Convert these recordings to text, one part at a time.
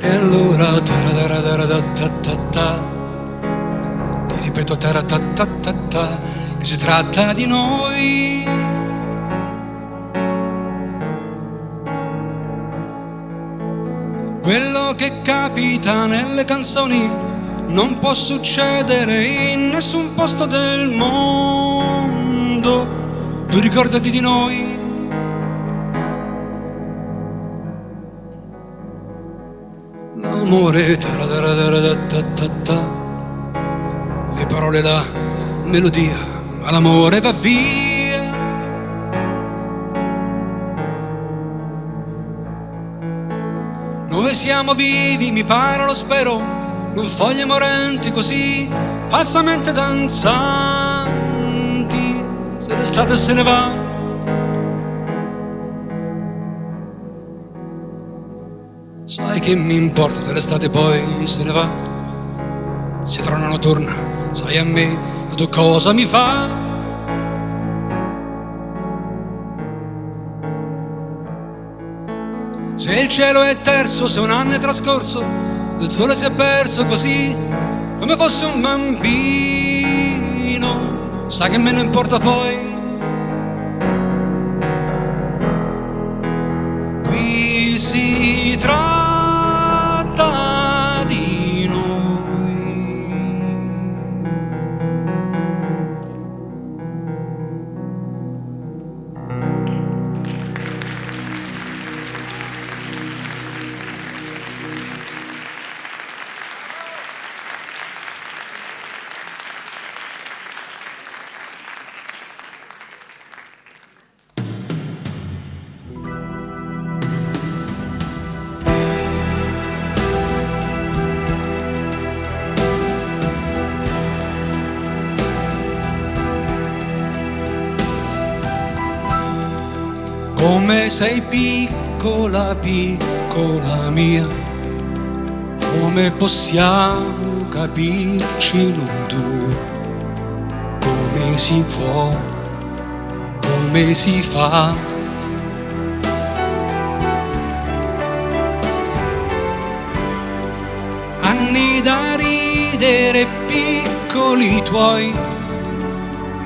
E allora ta-ra-ta-ra-ta-ta-ta-ta, ti ripeto ta-ra-ta-ta-ta-ta, che si tratta di noi. Quello che capita nelle canzoni non può succedere in nessun posto del mondo. Tu ricordati di noi. L'amore, ta-ra-ta-ra-ta-ta-ta, le parole, la melodia, ma l'amore va via. Noi siamo vivi, mi pare, lo spero, non foglie morenti così falsamente danzanti. Se l'estate se ne va, sai che mi importa se l'estate poi se ne va. Se tra un anno torna, sai a me tu cosa mi fa? Se il cielo è terso, se un anno è trascorso, il sole si è perso così come fosse un bambino, sai che me ne importa poi? Qui si tratta di noi. Come sei piccola, piccola mia, come possiamo capirci noi due? Come si può, come si fa? Anni da ridere, piccoli tuoi,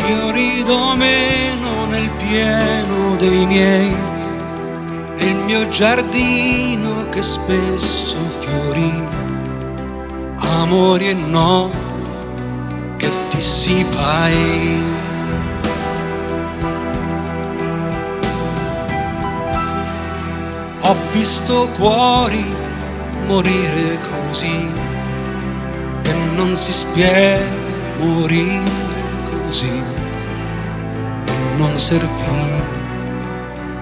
io rido meno nel pieno dei miei, nel mio giardino che spesso fiorì, amori e no che dissipai. Ho visto cuori morire così, che non si spiega, morire così. Non servì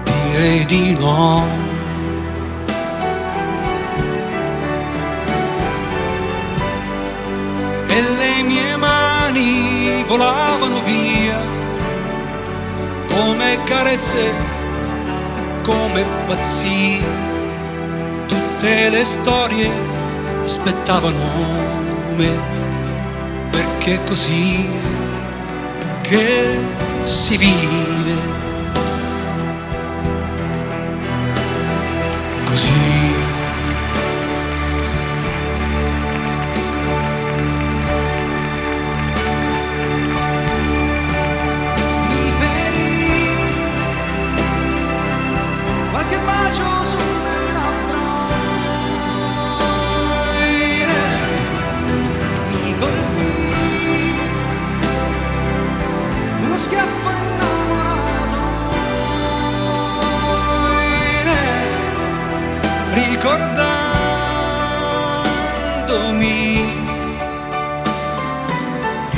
dire di no. E le mie mani volavano via come carezze e come pazzie. Tutte le storie aspettavano me, perché è così che si vive, così. Mi ferì qualche bacio sulle labbra, mi colpì uno schiaffo innamorato, ricordandomi.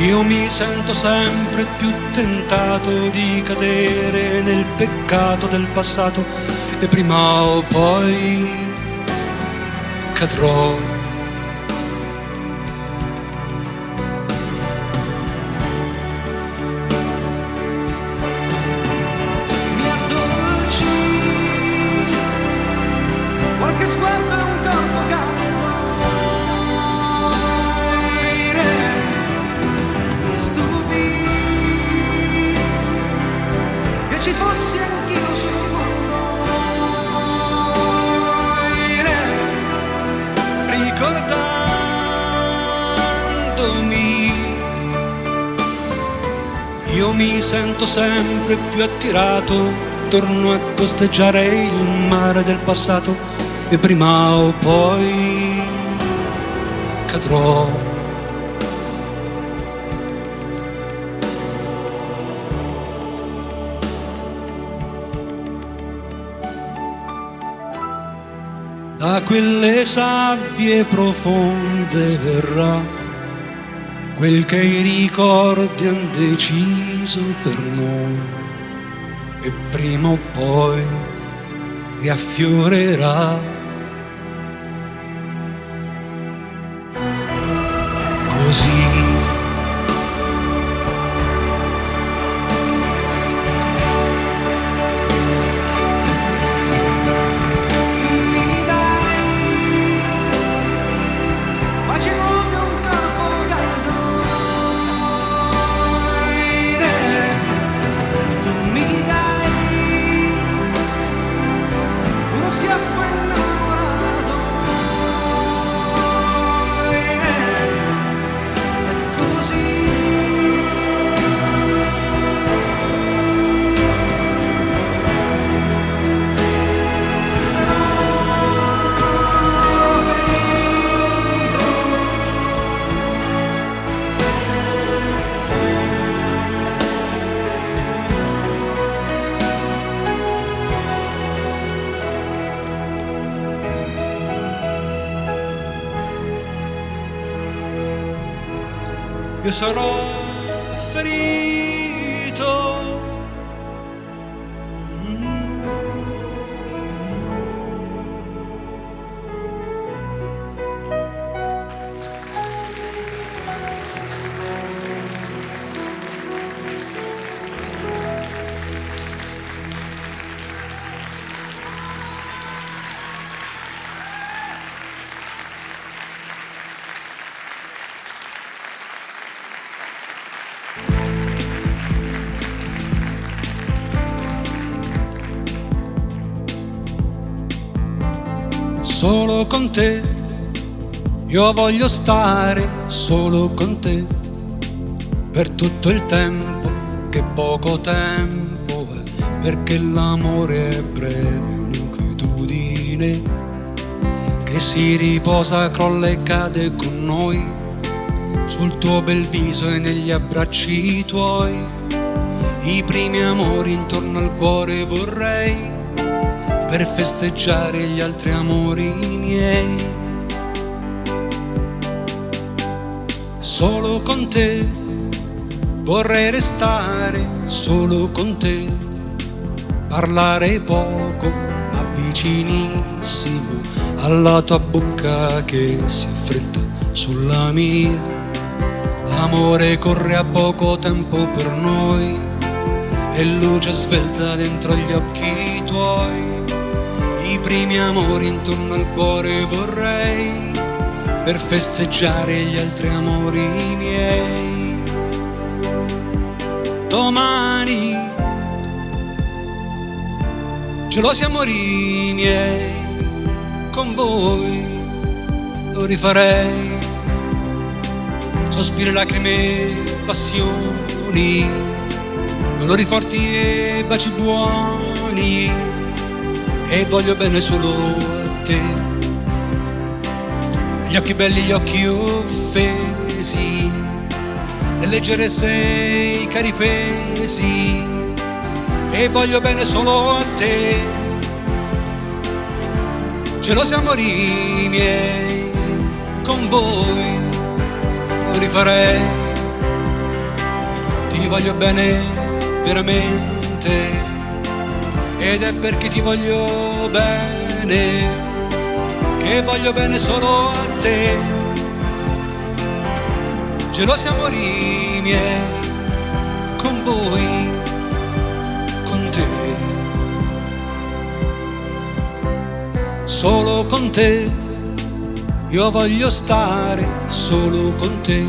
Io mi sento sempre più tentato di cadere nel peccato del passato, e prima o poi cadrò. Qualche sguardo e un corpo caldo, mi stupì che ci fossi anch'io sul mondo. mi sento sempre più attirato, torno a costeggiare il mare del passato e prima o poi cadrò. Da quelle sabbie profonde verrà quel che i ricordi han deciso per noi e prima o poi riaffiorerà. Così io sarò ferito. Solo con te, io voglio stare solo con te, per tutto il tempo, che poco tempo è, perché l'amore è breve, un'inquietudine che si riposa, crolla e cade con noi, sul tuo bel viso e negli abbracci tuoi, i primi amori intorno al cuore vorrei, per festeggiare gli altri amori miei. Solo con te vorrei restare, solo con te parlare poco ma vicinissimo alla tua bocca che si affretta sulla mia. L'amore corre a poco tempo per noi e luce svelta dentro gli occhi tuoi. I primi amori intorno al cuore vorrei, per festeggiare gli altri amori miei. Domani, gelosi amori miei, con voi lo rifarei. Sospiri, lacrime, passioni, dolori forti e baci buoni, e voglio bene solo a te. Gli occhi belli, gli occhi offesi, le leggerezze, i cari pesi, e voglio bene solo a te. Gelosi amori miei, con voi lo rifarei. Ti voglio bene veramente, ed è perché ti voglio bene che voglio bene solo a te. Gelosi amori miei, con voi, con te. Solo con te, io voglio stare solo con te,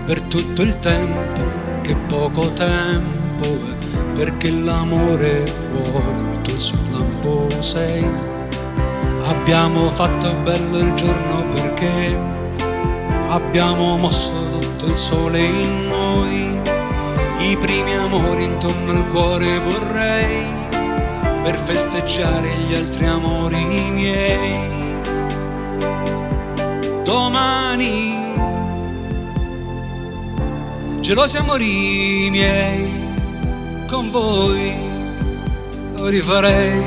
per tutto il tempo, che poco tempo è, perché l'amore è fuoco, tu il suo lampo sei. Abbiamo fatto bello il giorno perché abbiamo mosso tutto il sole in noi. i primi amori intorno al cuore vorrei, per festeggiare gli altri amori miei. Domani, gelosi amori miei, con voi lo rifarei.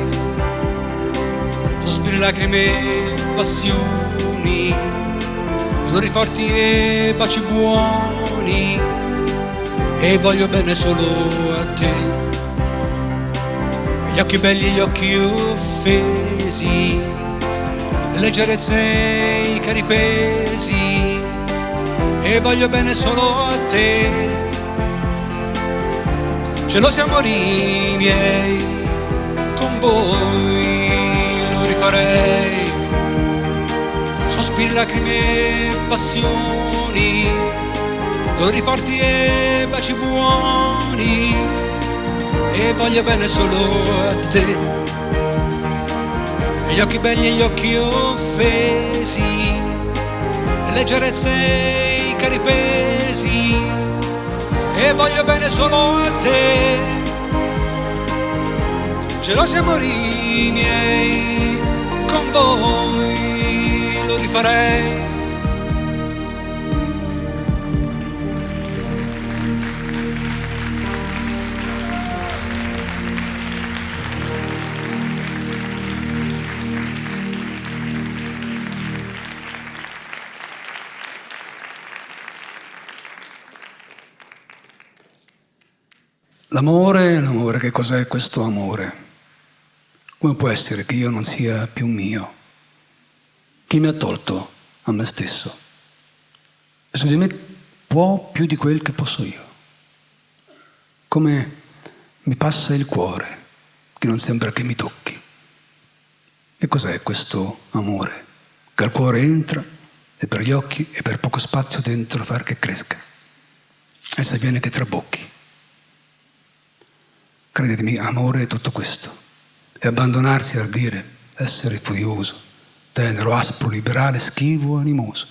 Sospiri, lacrime, passioni, dolori forti e baci buoni, e voglio bene solo a te. E gli occhi belli e gli occhi offesi, le leggerezze e i cari pesi, e voglio bene solo a te. Gelosi amori miei, con voi lo rifarei. Sospiri, lacrime, passioni, dolori forti e baci buoni, e voglio bene solo a te. E gli occhi belli e gli occhi offesi, le leggerezze e i cari pesi, e voglio bene solo a te. Gelosi amori miei, con voi lo rifarei. L'amore, che cos'è questo amore? Come può essere che io non sia più mio? Chi mi ha tolto a me stesso? E su di me può più di quel che posso io. Come mi passa il cuore, che non sembra che mi tocchi. E cos'è questo amore? Che al cuore entra e per gli occhi e per poco spazio dentro far che cresca. E se viene che trabocchi. Credetemi, amore è tutto questo. E abbandonarsi a ardire, essere furioso, tenero, aspro, liberale, schivo, animoso.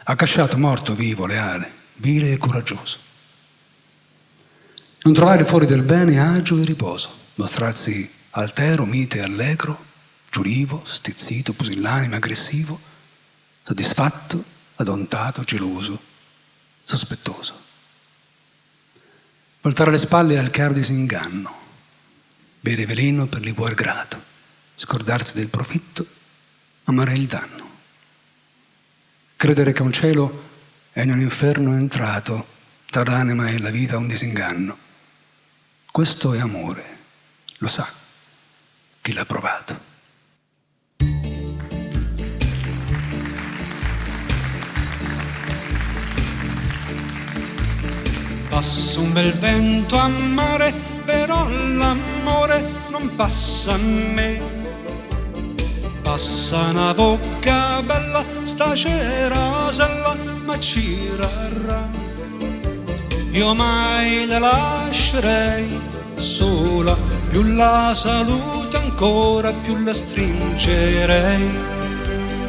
Accasciato, morto, vivo, leale, vile e coraggioso. Non trovare fuori del bene agio e riposo. Mostrarsi altero, mite, allegro, giurivo, stizzito, pusillanime, aggressivo, soddisfatto, adontato, geloso, sospettoso. Voltare le spalle al chiaro disinganno, bere veleno per liquor grato, scordarsi del profitto, amare il danno. Credere che un cielo è in un inferno entrato, tra l'anima e la vita un disinganno. Questo è amore, lo sa chi l'ha provato. Passa un bel vento a mare, però l'amore non passa a me. Passa una bocca bella, sta cerasella, ma ci rarrà. Io mai la lascerei sola, più la saluto ancora, più la stringerei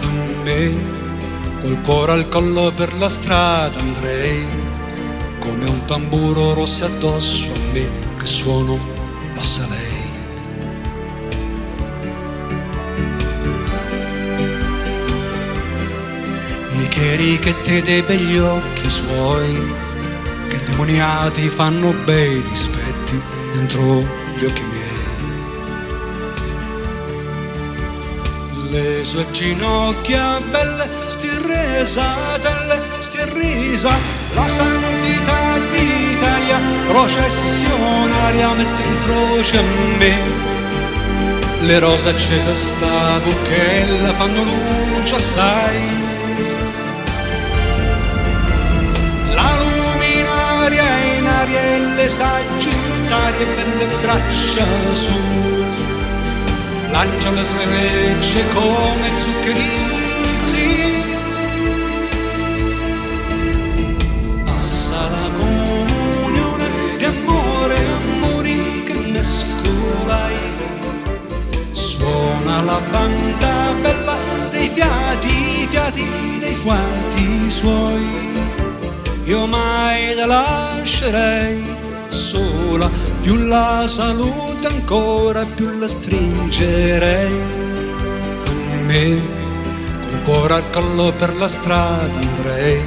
a me. Col cuore al collo per la strada andrei, come un tamburo rosso addosso a me, che suono passa lei. I cherichetti dei begli occhi suoi, che demoniati fanno bei dispetti dentro gli occhi miei. Le sue ginocchia belle, stirresatelle, stirrisa, la santità d'Italia, processionaria, mette in croce a me. Le rose accese a sta buchella fanno luce assai. La luminaria in aria e le sagittarie belle braccia su, lancia le frecce come zuccheri così. Passa la comunione di amore, amori che mescolai. Suona la banda bella dei fiati, fiati dei fuati suoi. io mai la lascerei sola, più la saluto ancora più la stringerei. A me, col cuore al collo per la strada andrei,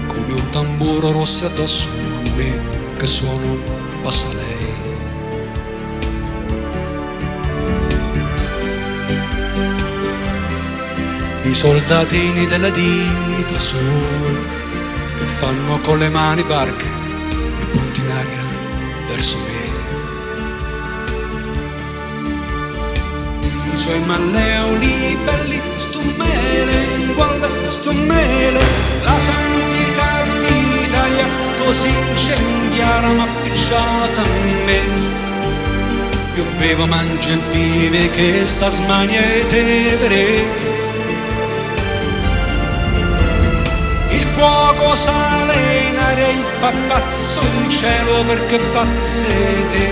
come un tamburo rosso addosso a me, che suono passa lei. I soldatini delle dita su, che fanno con le mani barche e punti in aria verso me. I suoi malleoli belli, stumele, guarda stumele, la santità d'Italia così incendiara m'ha appicciata a me. Io bevo, mangio e vive che sta smania e tevere. Il fuoco sale in aria, il fa pazzo in cielo perché pazzete.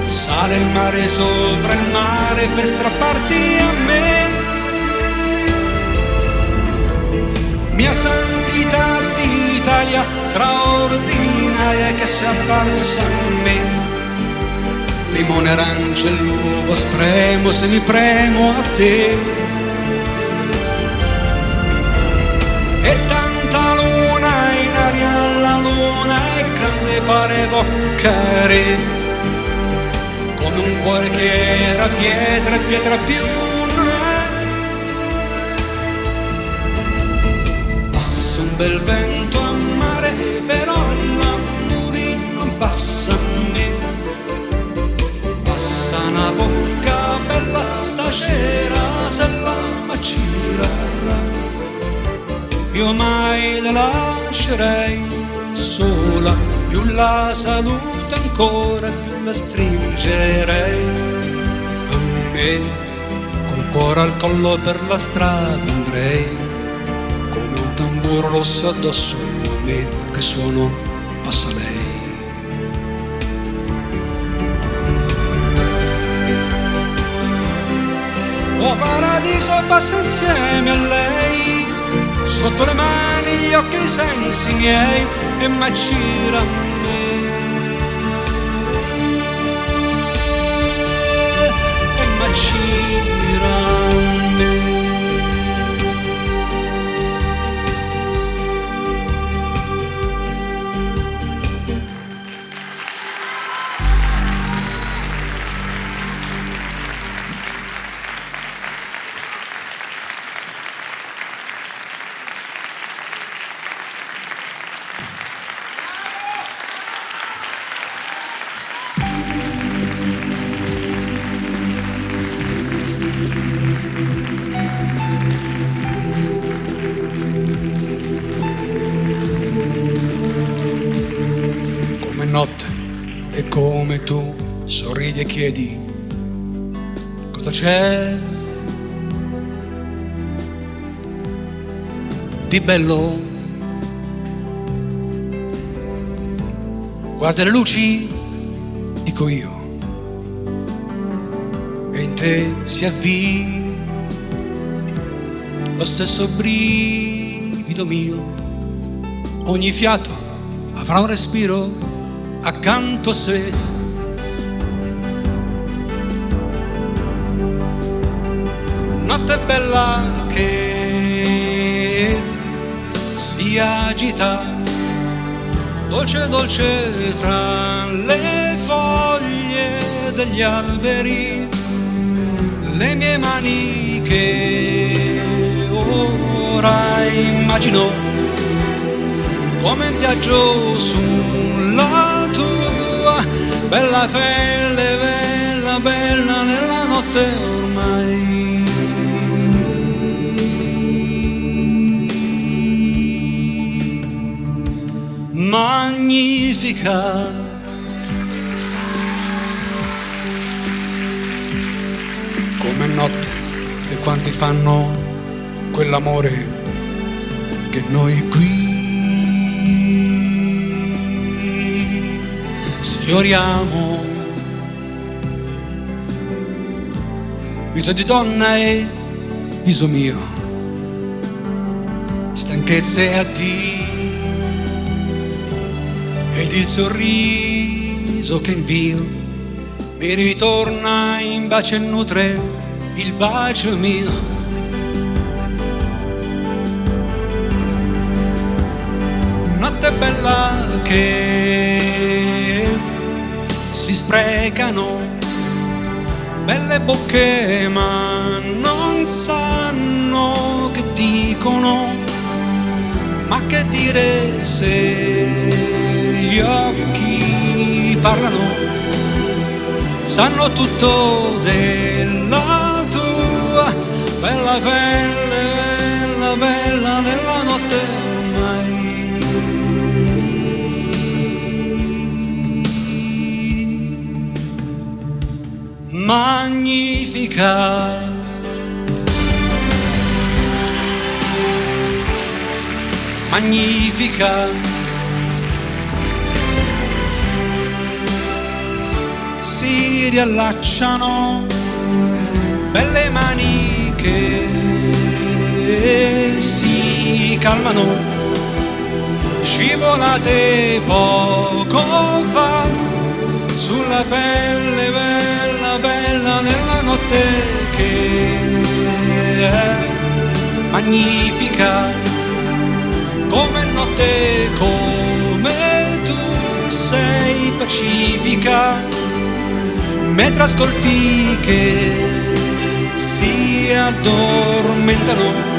Sale il mare sopra il mare per strapparti a me. Mia santità d'Italia straordinaria che si è apparsa a me. Limone, arancia e l'uovo spremo se mi premo a te. E tanta luna in aria, la luna è grande, pare toccare, come un cuore che era pietra e pietra più non è. Passa un bel vento a mare, però l'amore non passa a me. Passa una bocca bella, stasera se la macirerà. Io mai la lascerei sola, più la saluto ancora più la stringerei. A me, col cuore al collo per la strada andrei, come un tamburo rosso addosso a me, che suono passa lei. Oh paradiso, passa insieme a lei, sotto le mani, gli occhi, i sensi miei, e m'accira a me, e m'accira a me. Notte e come tu sorridi e chiedi cosa c'è di bello. Guarda le luci, dico io, e in te si avvia lo stesso brivido mio. Ogni fiato avrà un respiro accanto a sé. Notte bella che si agita, dolce dolce tra le foglie degli alberi, le mie mani che ora immagino come in viaggio sulla tua bella pelle, bella, bella nella notte ormai. Magnifica, come notte, e quanti fanno quell'amore che noi qui sfioriamo. Viso di donna e viso mio, stanchezza e addio, ed il sorriso che invio mi ritorna in bacio e nutre il bacio mio. Notte bella che si sprecano, belle bocche ma non sanno che dicono, ma che dire se gli occhi parlano, sanno tutto della tua bella pelle, bella bella nella notte ormai. Magnifica, magnifica, si riallacciano belle mani che si calmano, scivolate poco fa sulla pelle bella bella nella notte che è magnifica, come notte come tu sei pacifica, mentre ascolti che si addormentano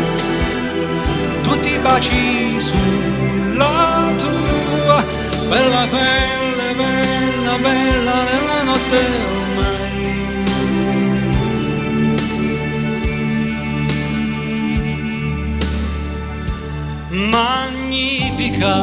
tutti i baci sulla tua bella pelle, bella bella nella notte ormai. Magnifica,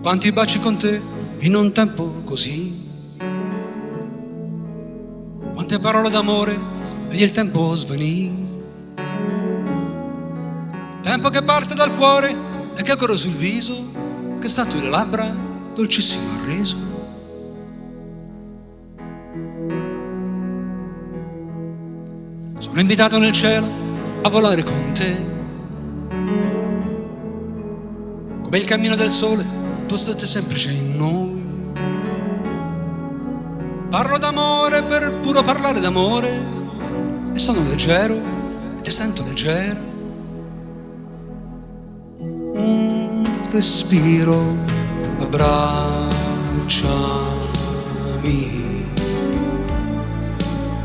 quanti baci con te in un tempo così, quante parole d'amore ed il tempo svanì, tempo che parte dal cuore e che corre sul viso, che statue le labbra dolcissimo ha reso. Sono invitato nel cielo a volare con te, come il cammino del sole tu state semplice in noi. Parlo d'amore per puro parlare d'amore e sono leggero e ti sento leggera. Un respiro, abbracciami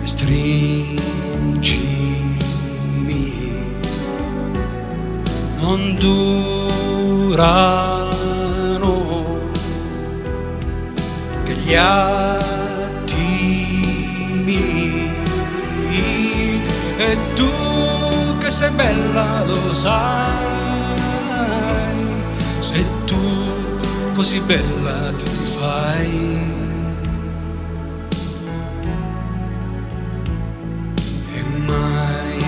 e stringimi, non dura gli attimi, e tu che sei bella lo sai, se tu così bella te li fai. E mai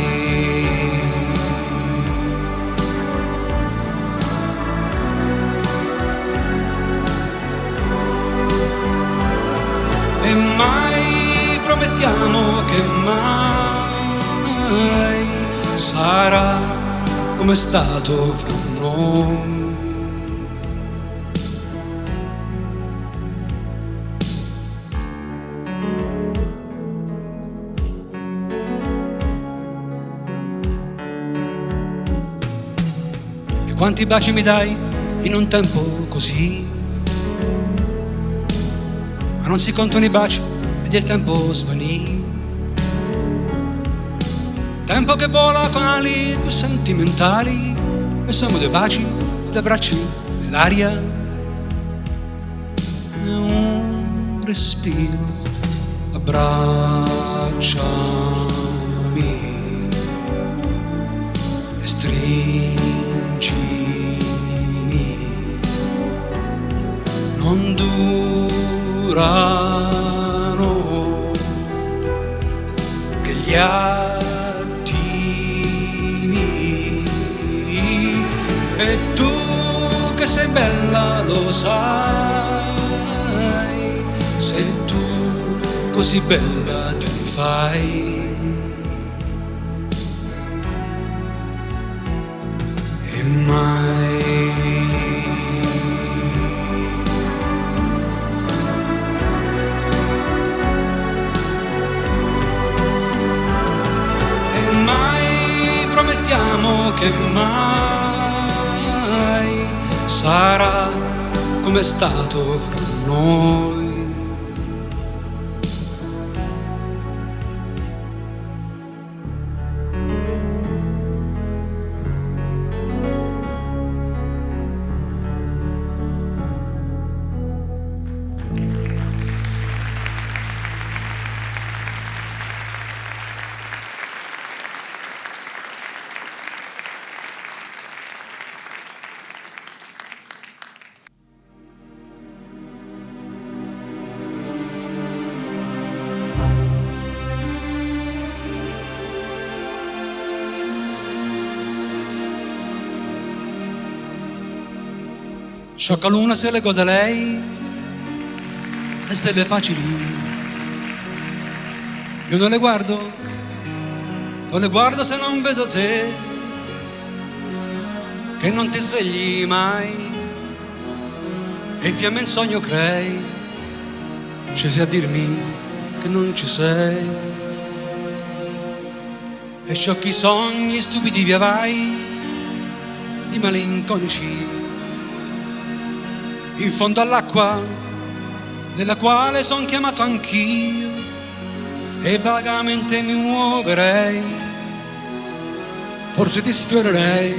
e mai promettiamo che mai sarà come è stato fra noi. E quanti baci mi dai in un tempo così, ma non si contano i baci ed il tempo svanì. Tempo che vola con ali più sentimentali, e siamo due baci, due abbracci nell'aria. E un respiro, abbracciami e stringimi non durano che gli attimi, e tu che sei bella lo sai, se tu così bella te ne fai. E mai promettiamo che mai sarà come è stato fra noi. Sciocca luna se le gode lei, le stelle facili. Io non le guardo se non vedo te, che non ti svegli mai e fiamme in sogno crei, scesi a dirmi che non ci sei. E sciocchi sogni stupidi via vai, di malinconici, in fondo all'acqua nella quale son chiamato anch'io, e vagamente mi muoverei, forse ti sfiorerei,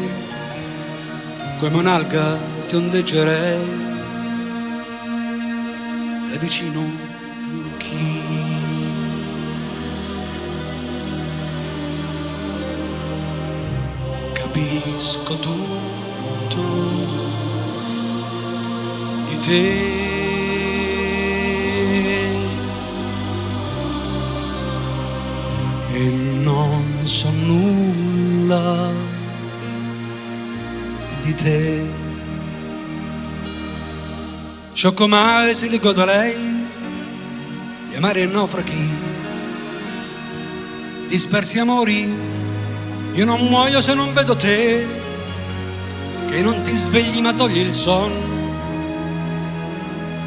come un'alga ti ondeggerei, da vicino anch'io. Capisco tutto di te, e non so nulla di te. Sciocco mare si legò da lei, gli amari e naufraghi, dispersi amori, io non muoio se non vedo te, che non ti svegli ma togli il sonno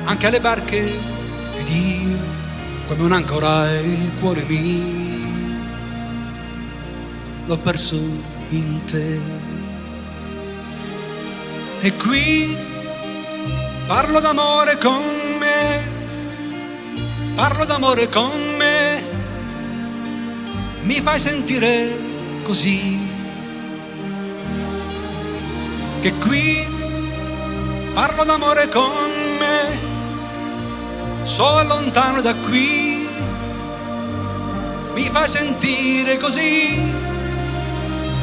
anche alle barche, ed io come un'ancora il cuore mio l'ho perso in te. E qui parlo d'amore con me, parlo d'amore con me, mi fai sentire così, che qui parlo d'amore con me, so lontano da qui, mi fai sentire così,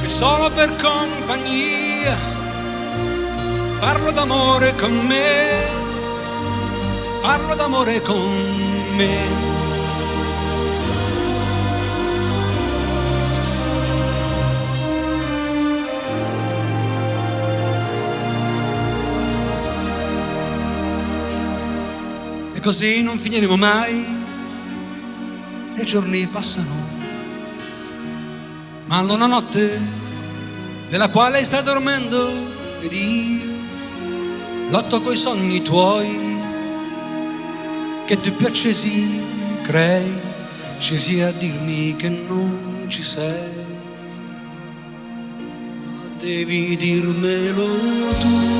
che solo per compagnia parlo d'amore con me, parlo d'amore con me. E così non finiremo mai, e i giorni passano, ma una notte nella quale stai dormendo, ed io lotto coi sogni tuoi, che tu più accesi crei, scesi a dirmi che non ci sei, ma devi dirmelo tu.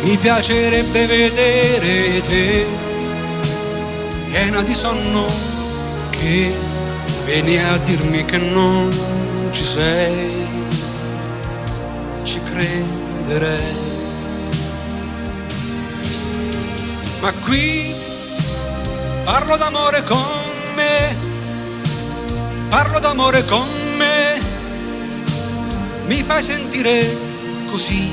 Mi piacerebbe vedere te piena di sonno, che vieni a dirmi che non ci sei, ci crederei, ma qui parlo d'amore con me, parlo d'amore con me, mi fai sentire così,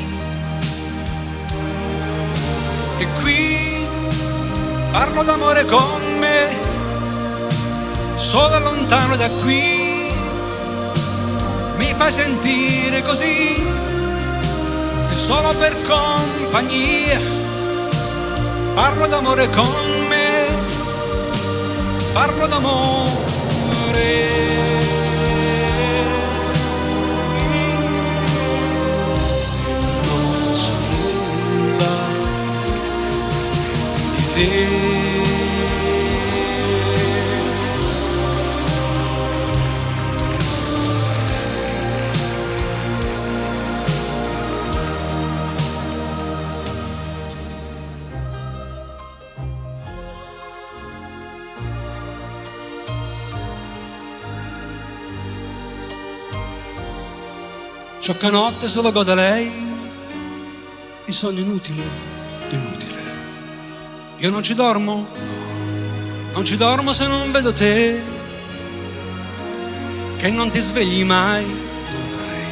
che qui parlo d'amore con me, solo lontano da qui, mi fai sentire così, che solo per compagnia parlo d'amore con me, parlo d'amore. Non so nulla di te. Sciocca notte solo gode lei, il sogno inutile, inutile. Io non ci dormo, no, non ci dormo se non vedo te, che non ti svegli mai, mai.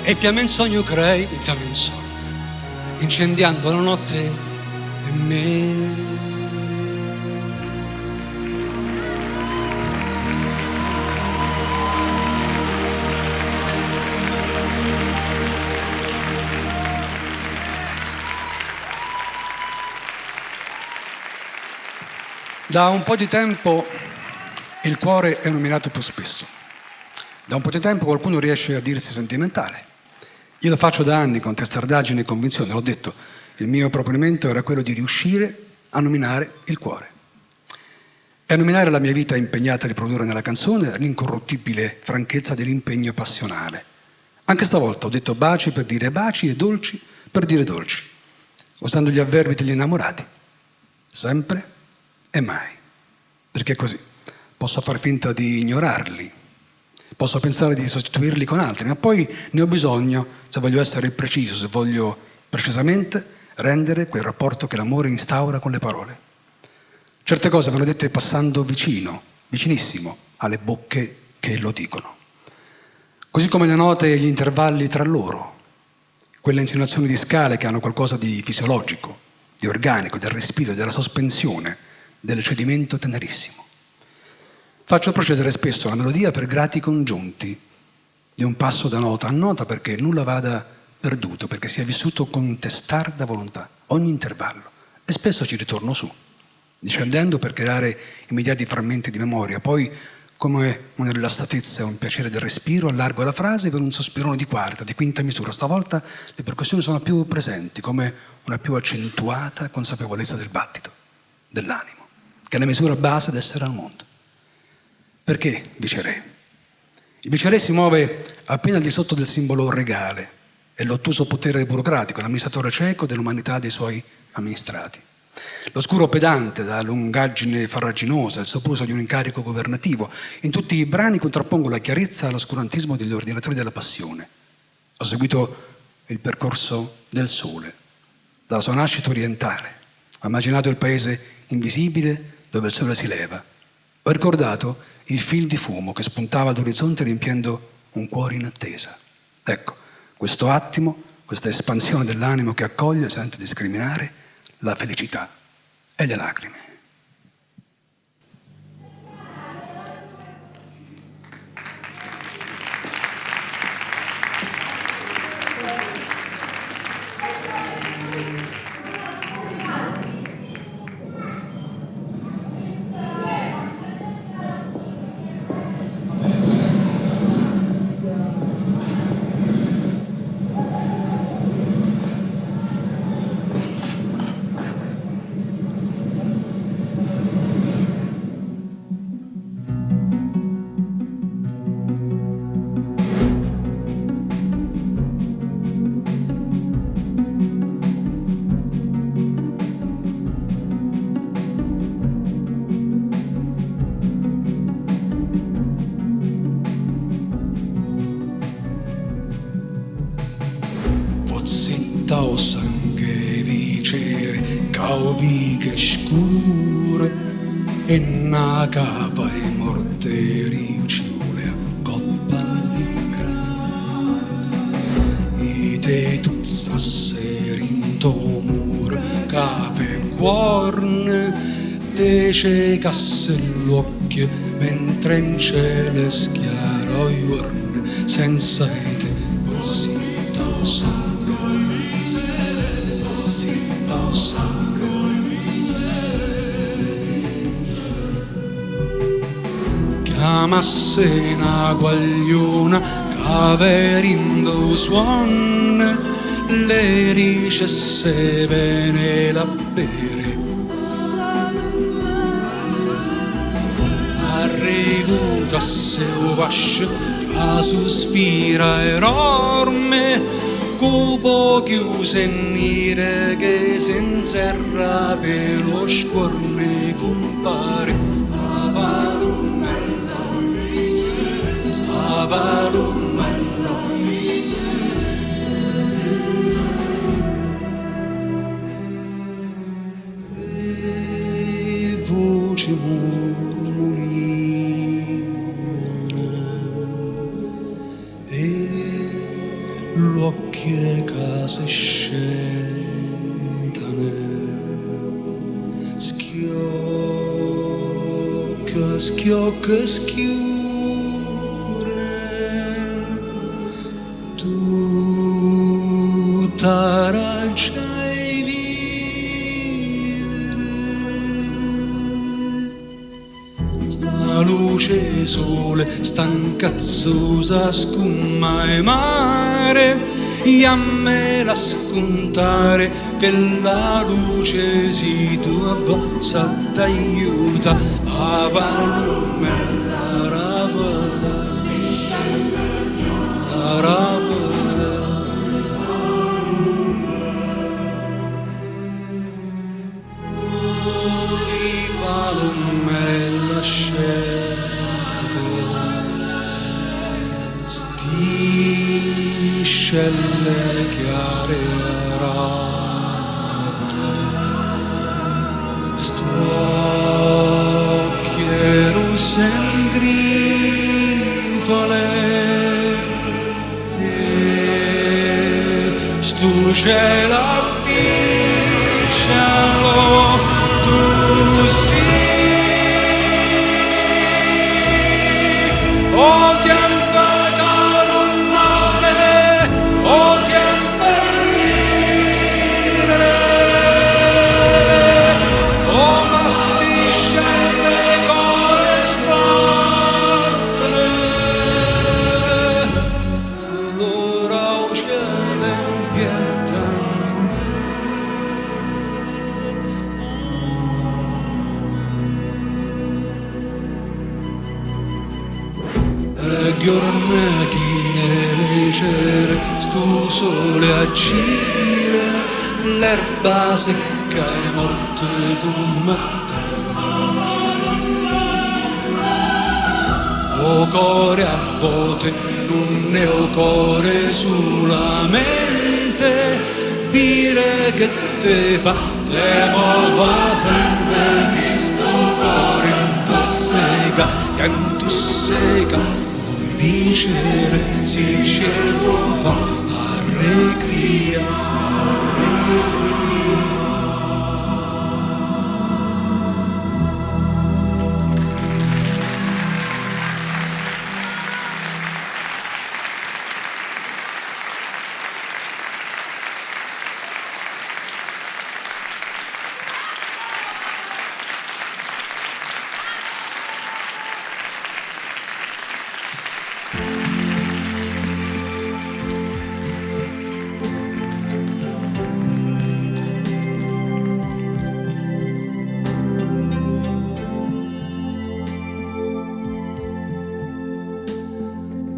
E fiamme in sogno crei, fiamme in sogno, incendiando la notte e me. Da un po' di tempo il cuore è nominato più spesso. Da un po' di tempo qualcuno riesce a dirsi sentimentale. Io lo faccio da anni con testardaggine e convinzione, l'ho detto. Il mio proponimento era quello di riuscire a nominare il cuore. E a nominare la mia vita impegnata a riprodurre nella canzone l'incorruttibile franchezza dell'impegno passionale. Anche stavolta ho detto baci per dire baci e dolci per dire dolci, usando gli avverbi degli innamorati. Sempre e mai, perché così posso far finta di ignorarli, posso pensare di sostituirli con altri, ma poi ne ho bisogno se voglio essere preciso, se voglio precisamente rendere quel rapporto che l'amore instaura con le parole. Certe cose vanno dette passando vicino, vicinissimo alle bocche che lo dicono. Così come le note e gli intervalli tra loro, quelle insinuazioni di scale che hanno qualcosa di fisiologico, di organico, del respiro, della sospensione, del cedimento tenerissimo. Faccio procedere spesso la melodia per grati congiunti, di un passo da nota a nota perché nulla vada perduto, perché sia vissuto con testarda volontà, ogni intervallo. E spesso ci ritorno su, discendendo per creare immediati frammenti di memoria. Poi, come una rilassatezza e un piacere del respiro, allargo la frase per un sospirone di quarta, di quinta misura. Stavolta le percussioni sono più presenti, come una più accentuata consapevolezza del battito, dell'animo, che è la misura base d'essere al mondo. Perché viceré? Il viceré si muove appena al di sotto del simbolo regale, è l'ottuso potere burocratico, l'amministratore cieco dell'umanità dei suoi amministrati. L'oscuro pedante, la lungaggine farraginosa, il sopruso di un incarico governativo. In tutti i brani contrappongo la chiarezza all'oscurantismo degli ordinatori della passione. Ho seguito il percorso del sole, dalla sua nascita orientale. Ho immaginato il paese invisibile dove il sole si leva. Ho ricordato il fil di fumo che spuntava all'orizzonte riempiendo un cuore in attesa. Ecco, questo attimo, questa espansione dell'animo che accoglie senza discriminare la felicità e le lacrime. Tao sangue vicere, cauvi e na capa e morteri ciule a coppa allegra. I te tuzzasseri in to muro cape cuorne te cecasse l'occhio mentre in cielo schiaro iorne senza ete pozzito sangue, pozzito sangue. Chiamasse una guagliona caverindo suon le ricesse bene la bere. Arrivuto a seu vascio a sospira enorme cupo chiuse in nire che si inserra per lo scorne compare a Valummello, a Valummello. E voci l'occhio case scetane schiocca, schiocca, schiure tutta raggiai vivere. Sta luce sole, sta incazzosa scuma e mare a me la scontare che la luce si tua bozza t'aiuta a Valummello, a Ravala. I Valummello scelte scelle chiare aravane st'occhio sengrifole stu cielo picciolo tu sei o tempo giorni chi ne legere stu sole a gira l'erba secca e morte come te o core a volte non è o core solamente vire che te fa devo fa sempre questo cuore in tu sega e in tu sega dicere si scelgo fa a recria, a recria.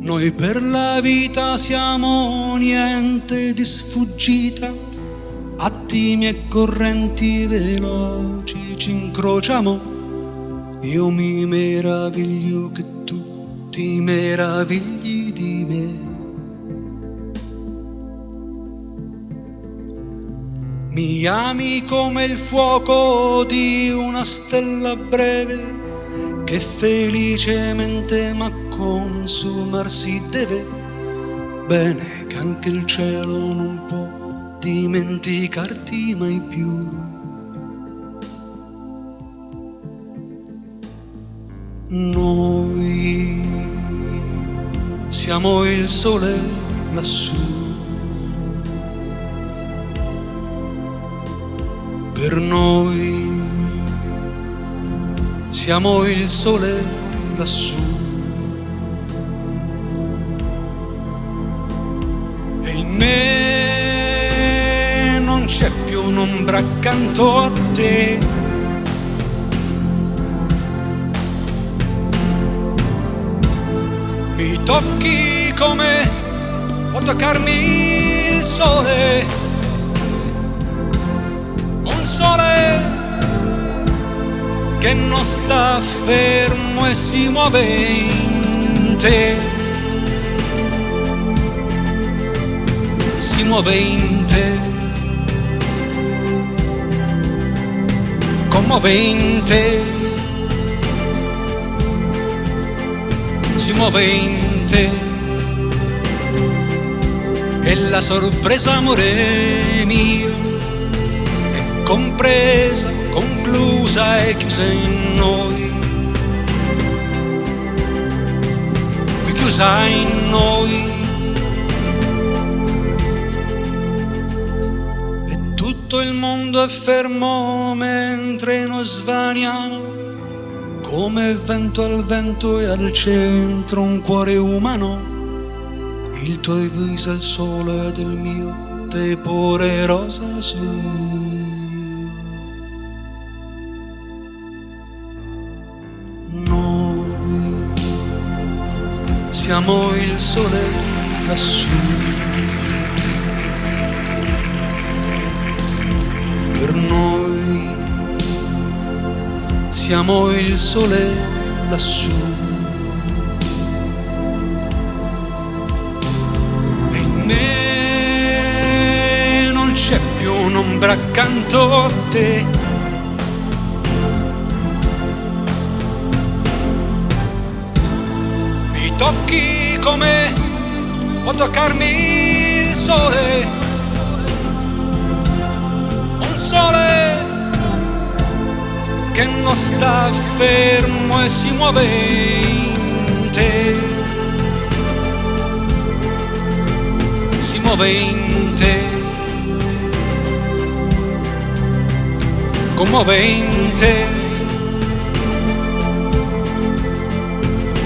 Noi per la vita siamo niente di sfuggita, attimi e correnti veloci ci incrociamo. Io mi meraviglio che tu ti meravigli di me. Mi ami come il fuoco di una stella breve che felicemente ma consumarsi deve. Bene che anche il cielo non può dimenticarti mai più. Noi siamo il sole lassù, per noi siamo il sole lassù, e in me non c'è più un'ombra accanto a te. Mi tocchi come può toccarmi il sole, un sole che non sta fermo e si muove in te, si muove in te, commovente, si muove in te. E la sorpresa, amore mio, è compresa, conclusa e chiusa in noi, è chiusa in noi. E tutto il mondo è fermo mentre noi svaniamo, come vento al vento e al centro un cuore umano. Il tuo viso è il sole del mio tepore rosa su. Noi siamo il sole lassù, per noi siamo il sole lassù, e in me non c'è più un'ombra accanto a te. Mi tocchi come può toccarmi il sole, un sole che non sta fermo e si muove in te, si muove in te, commuove in te,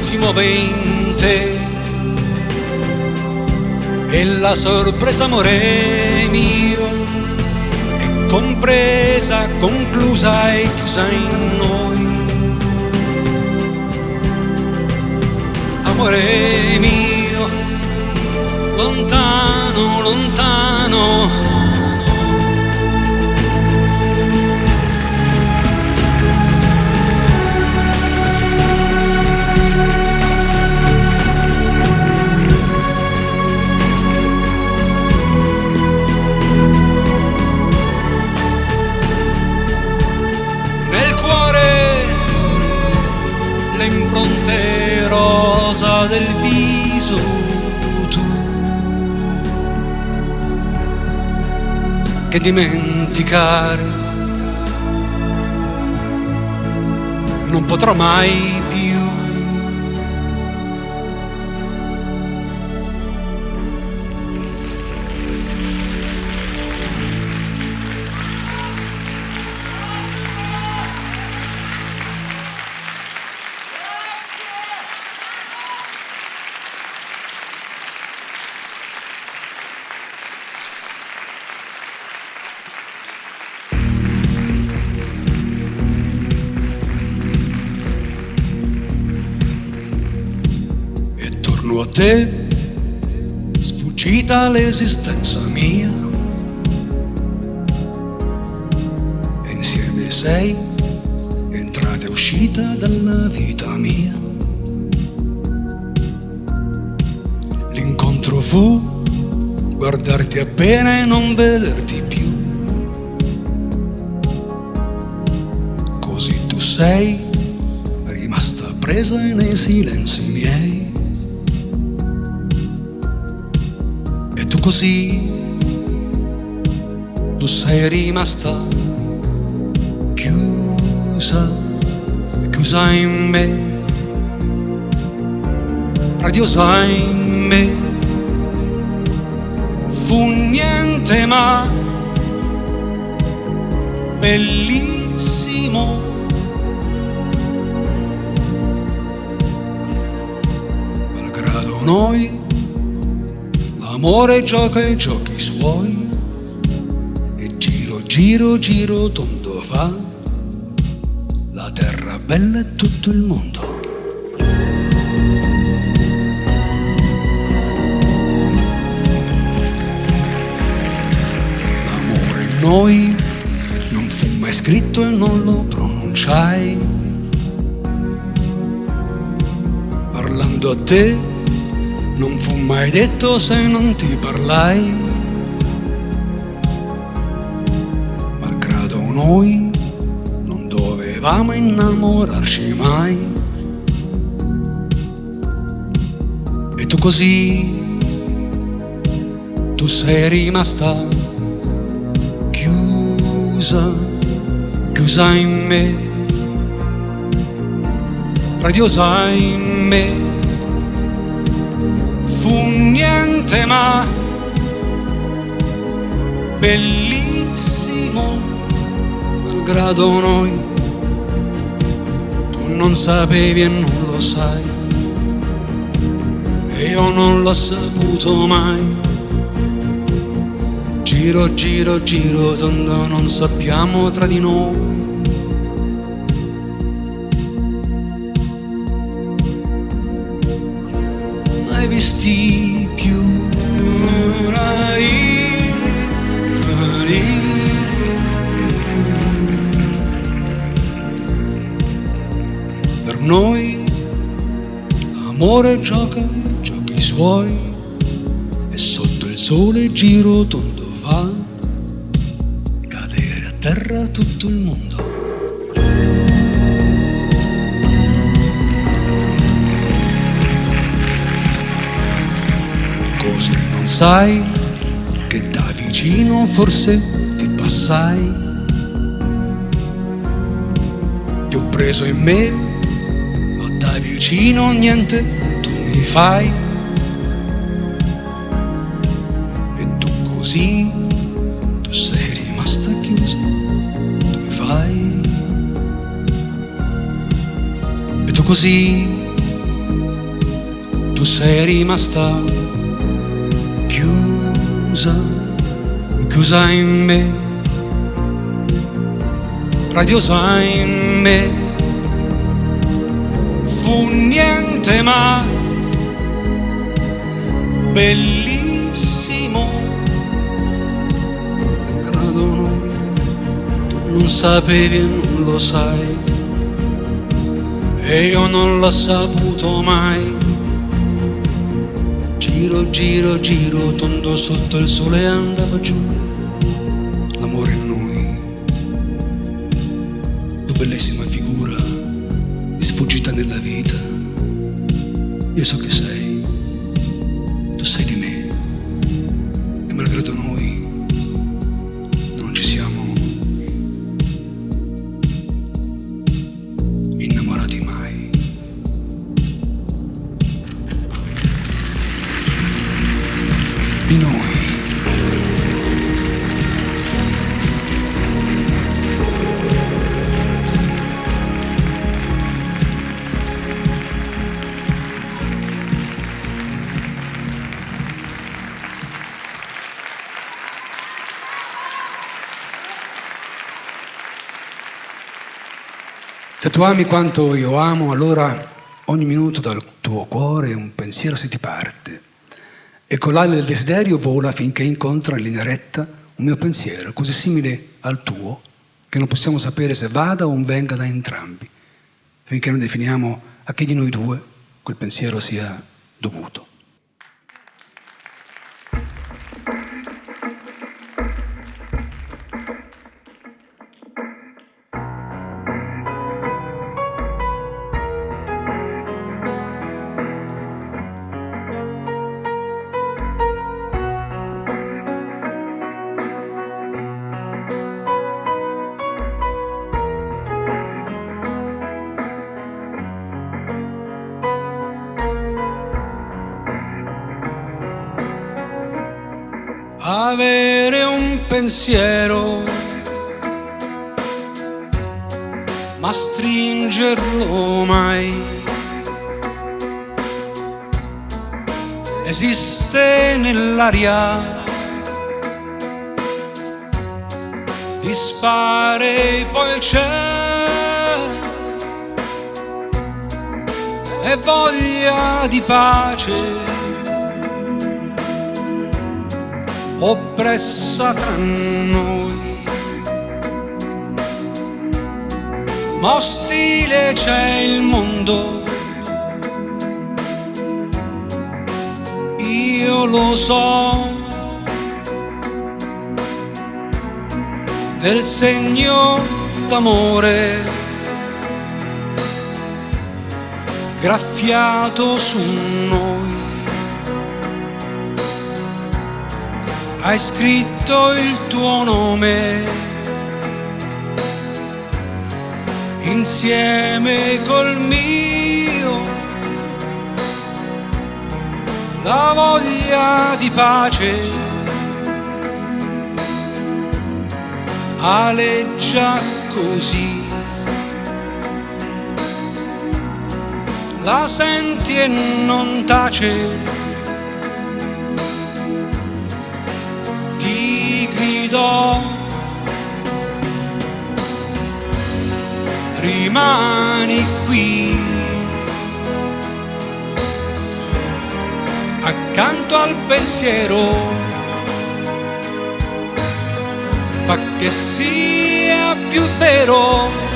si muove in te. E la sorpresa, amore mio, è compresa, conclusa e chiusa in noi. Amore mio, lontano, lontano, le impronte rosa del viso tu, che dimenticare non potrò mai più. A te, sfuggita l'esistenza mia, e insieme sei entrata e uscita dalla vita mia. L'incontro fu guardarti appena e non vederti più, sei rimasta presa nei silenzi miei, e tu così, tu sei rimasta chiusa in me, radiosa in me. Fu niente ma bellissimo, malgrado noi l'amore gioca i giochi suoi, e giro giro giro tondo fa la terra bella e tutto il mondo. L'amore in noi non fu mai scritto e non lo pronunciai. Parlando a te non fu mai detto se non ti parlai. Malgrado noi non dovevamo innamorarci mai. E tu così, tu sei rimasta chiusa in me, radiosa in me. Fu niente ma bellissimo, malgrado noi tu non sapevi e non lo sai, e io non l'ho saputo mai. Giro giro giro tondo non sappiamo tra di noi. Mai visti più per noi l'amore gioca i giochi suoi, e sotto il sole giro tondo fa cadere a terra tutto il mondo. Così non sai che da vicino forse ti passai. Ti ho preso in me, ma da vicino niente tu mi fai. E tu così, tu sei rimasta chiusa, tu mi fai. E tu così, tu sei rimasta chiusa in me, radiosa in me. Fu niente ma bellissimo, malgrado noi tu non sapevi e non lo sai, e io non l'ho saputo mai. Giro, giro, giro, tondo sotto il sole andava giù l'amore in noi. Tu bellissima figura di sfuggita nella vita, io so che sei, tu sei di me, e malgrado noi non ci siamo innamorati mai. Di noi. Se tu ami quanto io amo, allora ogni minuto dal tuo cuore un pensiero si ti parte, e con l'ala del desiderio vola finché incontra in linea retta un mio pensiero così simile al tuo che non possiamo sapere se vada o non venga da entrambi, finché non definiamo a chi di noi due quel pensiero sia dovuto. avere un pensiero, ma stringerlo mai. Esiste nell'aria, dispare poi c'è, e voglia di pace oppressa tra noi, ma ostile c'è il mondo, io lo so, del segno d'amore graffiato su noi. Hai scritto il tuo nome insieme col mio, la voglia di pace aleggia così, la senti e non tace, ti gridò, rimani qui, accanto al pensiero, fa che sia più vero.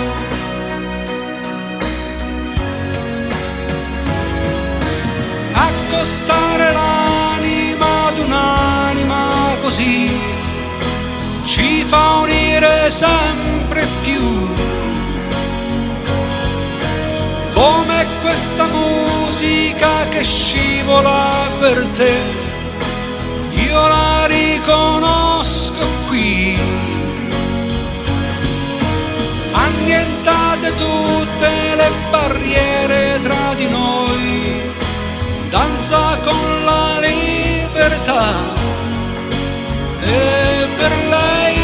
Accostare l'anima ad un'anima così ci fa unire sempre più, come questa musica che scivola per te, io la riconosco qui. Annientate tutte le barriere tra di noi, danza con la libertà, e per lei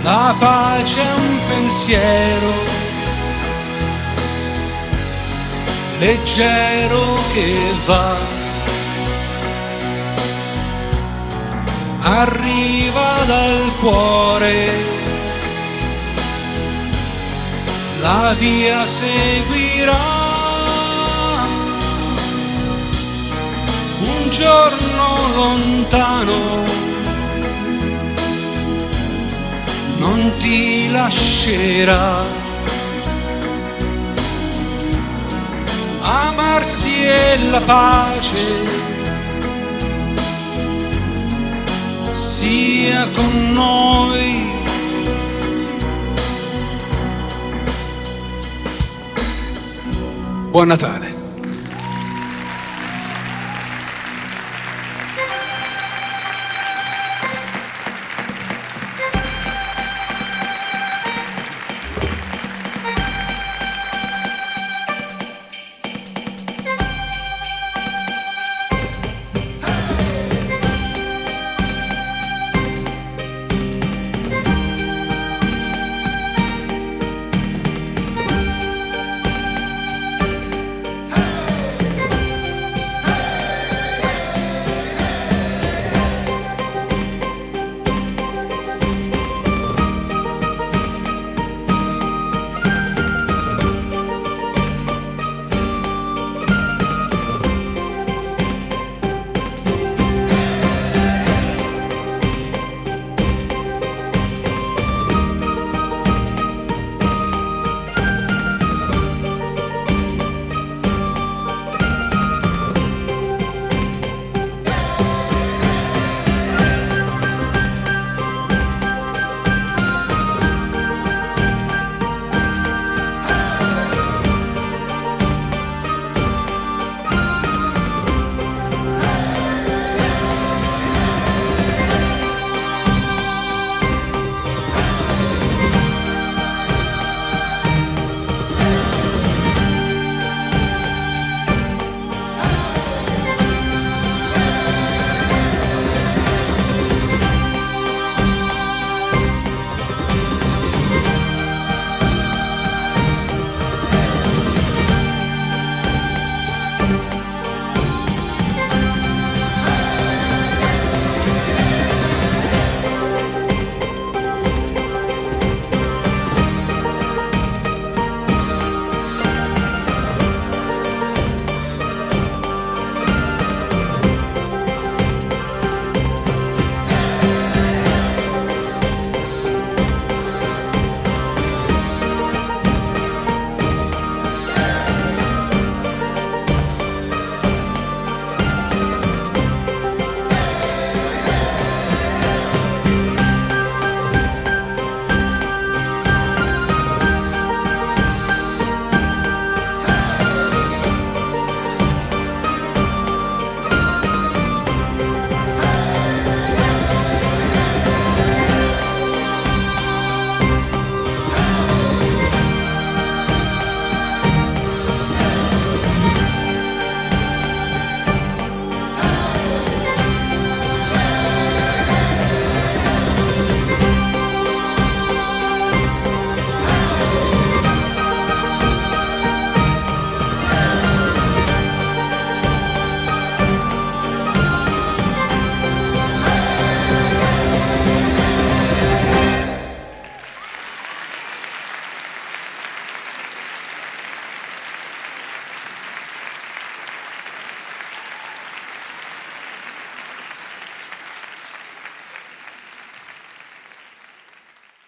la pace è un pensiero leggero che va, arriva dal cuore, la via seguirà, un giorno lontano non ti lascerà. Amarsi e la pace sia con noi. Buon Natale.